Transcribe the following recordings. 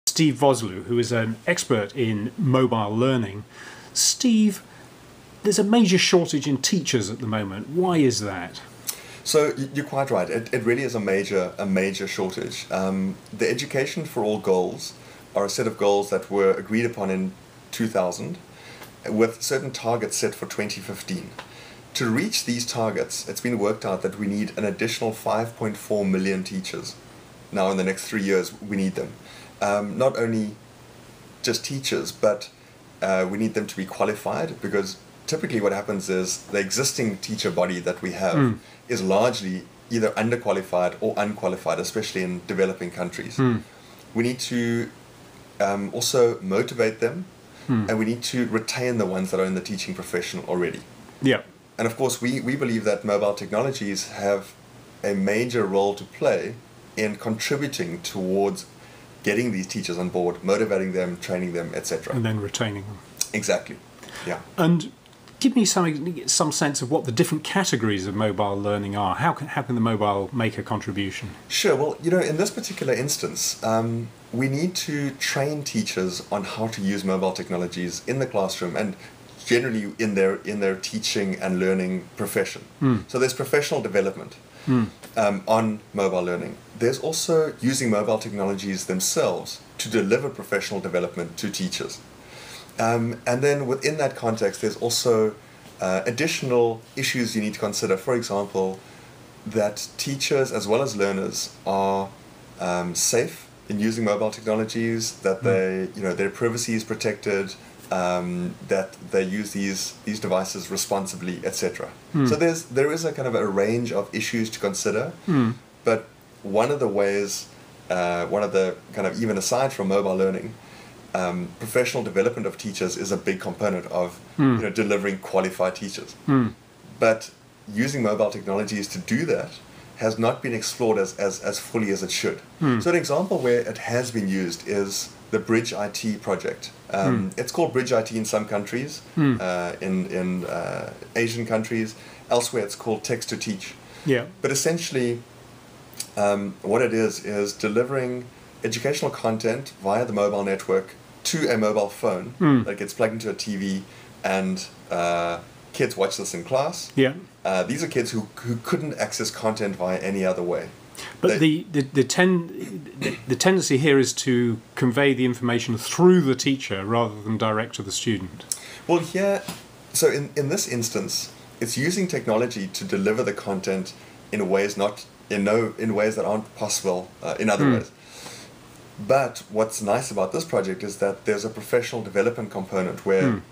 Steve Vosloo, who is an expert in mobile learning. Steve, there's a major shortage in teachers at the moment. Why is that? So you're quite right. It really is a major shortage. The Education for All goals are a set of goals that were agreed upon in 2000 with certain targets set for 2015. To reach these targets, it's been worked out that we need an additional 5.4 million teachers. Now in the next 3 years, we need them. Not only just teachers, but we need them to be qualified, because typically what happens is the existing teacher body that we have is largely either underqualified or unqualified, especially in developing countries. We need to also motivate them, and we need to retain the ones that are in the teaching profession already. Yeah. And of course, we believe that mobile technologies have a major role to play in contributing towards getting these teachers on board, motivating them, training them, etc. And then retaining them. Exactly, yeah. And give me some sense of what the different categories of mobile learning are. How can the mobile make a contribution? Sure, well, in this particular instance, we need to train teachers on how to use mobile technologies in the classroom and generally in their teaching and learning profession. So there's professional development on mobile learning. There's also using mobile technologies themselves to deliver professional development to teachers. And then within that context, there's also additional issues you need to consider. For example, that teachers as well as learners are safe in using mobile technologies, that their privacy is protected, that they use these devices responsibly, etc. So there is a kind of a range of issues to consider, but one of the ways, kind of even aside from mobile learning, professional development of teachers is a big component of delivering qualified teachers. But using mobile technologies to do that has not been explored as fully as it should. So an example where it has been used is the Bridge IT project. It's called Bridge IT in some countries, in Asian countries. Elsewhere it's called Text to Teach. Yeah. But essentially, what it is delivering educational content via the mobile network to a mobile phone that gets plugged into a TV, and kids watch this in class. Yeah. These are kids who couldn't access content via any other way. But the tendency here is to convey the information through the teacher rather than direct to the student. Well, so in this instance, it's using technology to deliver the content in ways in ways that aren't possible in other ways. But what's nice about this project is that there's a professional development component where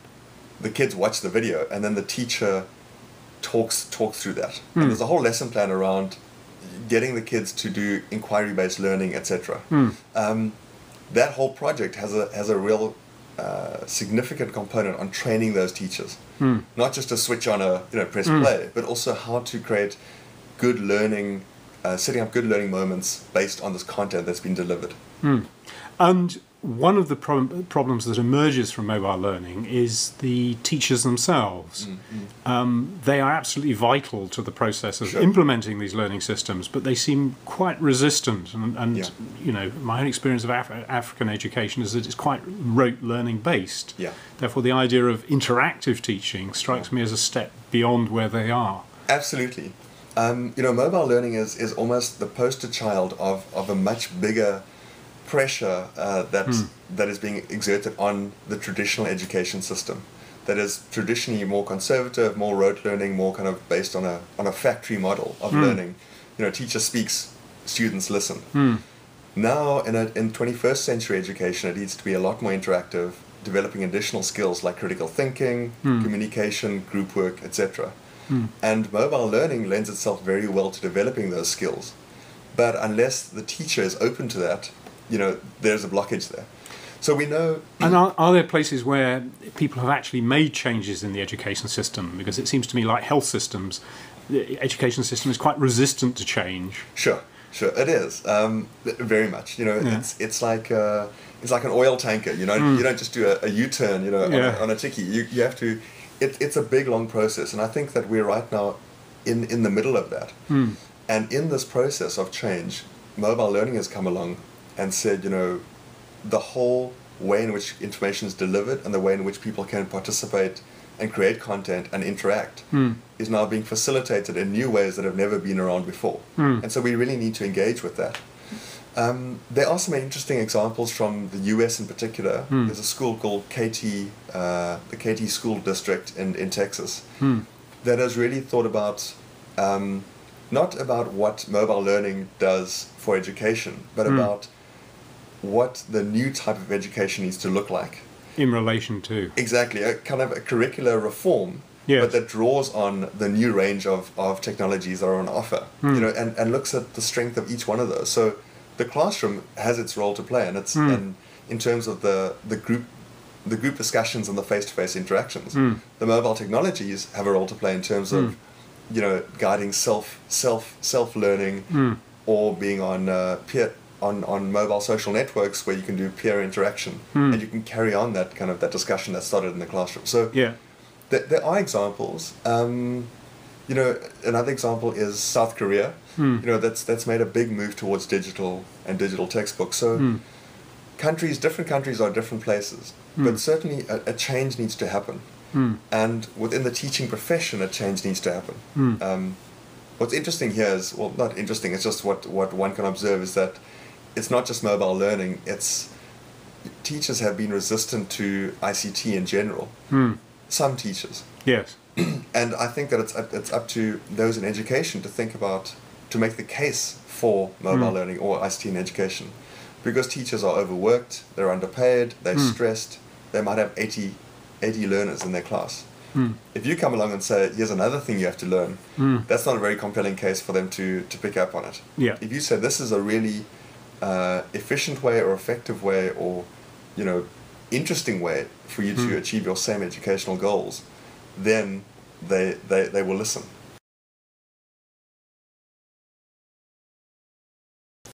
the kids watch the video and then the teacher talks through that. And there's a whole lesson plan around getting the kids to do inquiry-based learning, etc. That whole project has a real significant component on training those teachers, not just to switch on press play, but also how to create good learning, setting up good learning moments based on this content that's been delivered. And one of the problems that emerges from mobile learning is the teachers themselves. They are absolutely vital to the process of implementing these learning systems, but they seem quite resistant. And my own experience of African education is that it's quite rote learning based. Therefore, the idea of interactive teaching strikes me as a step beyond where they are. Absolutely. Mobile learning is almost the poster child of a much bigger pressure that is being exerted on the traditional education system, that is traditionally more conservative, more rote learning, more kind of based on a factory model of learning. Teacher speaks, students listen. Now in 21st century education, it needs to be a lot more interactive, developing additional skills like critical thinking, communication, group work, etc. And mobile learning lends itself very well to developing those skills. But unless the teacher is open to that, there's a blockage there. So we know... And are there places where people have actually made changes in the education system? Because it seems to me like health systems, the education system is quite resistant to change. Sure, it is. Very much. It's like an oil tanker. You don't just do a U-turn, on a tikkie. You have to it's a big, long process, and I think that we're right now in the middle of that. And in this process of change, mobile learning has come along and said, the whole way in which information is delivered and the way in which people can participate and create content and interact is now being facilitated in new ways that have never been around before. And so we really need to engage with that. There are some interesting examples from the US in particular. There's a school called Katy, the Katy School District in Texas, that has really thought about not about what mobile learning does for education, but about what the new type of education needs to look like. In relation to? Exactly, a kind of a curricular reform, but that draws on the new range of technologies that are on offer, and looks at the strength of each one of those. So the classroom has its role to play, and it's and in terms of the group discussions and the face-to-face interactions. The mobile technologies have a role to play in terms of guiding self-learning, or being on on mobile social networks where you can do peer interaction and you can carry on that kind of that discussion that started in the classroom. So there are examples. Another example is South Korea. That's made a big move towards digital and digital textbooks. So different countries are different places, but certainly a change needs to happen. And within the teaching profession, a change needs to happen. What's interesting here is, well, not interesting, it's just what one can observe is that it's not just mobile learning, teachers have been resistant to ICT in general. Some teachers. Yes. And I think that it's up to those in education to make the case for mobile learning or ICT in education. Because teachers are overworked, they're underpaid, they're stressed, they might have 80 learners in their class. If you come along and say, here's another thing you have to learn, that's not a very compelling case for them to pick up on it. If you say this is a really efficient way or effective way or interesting way for you to achieve your same educational goals, then they will listen.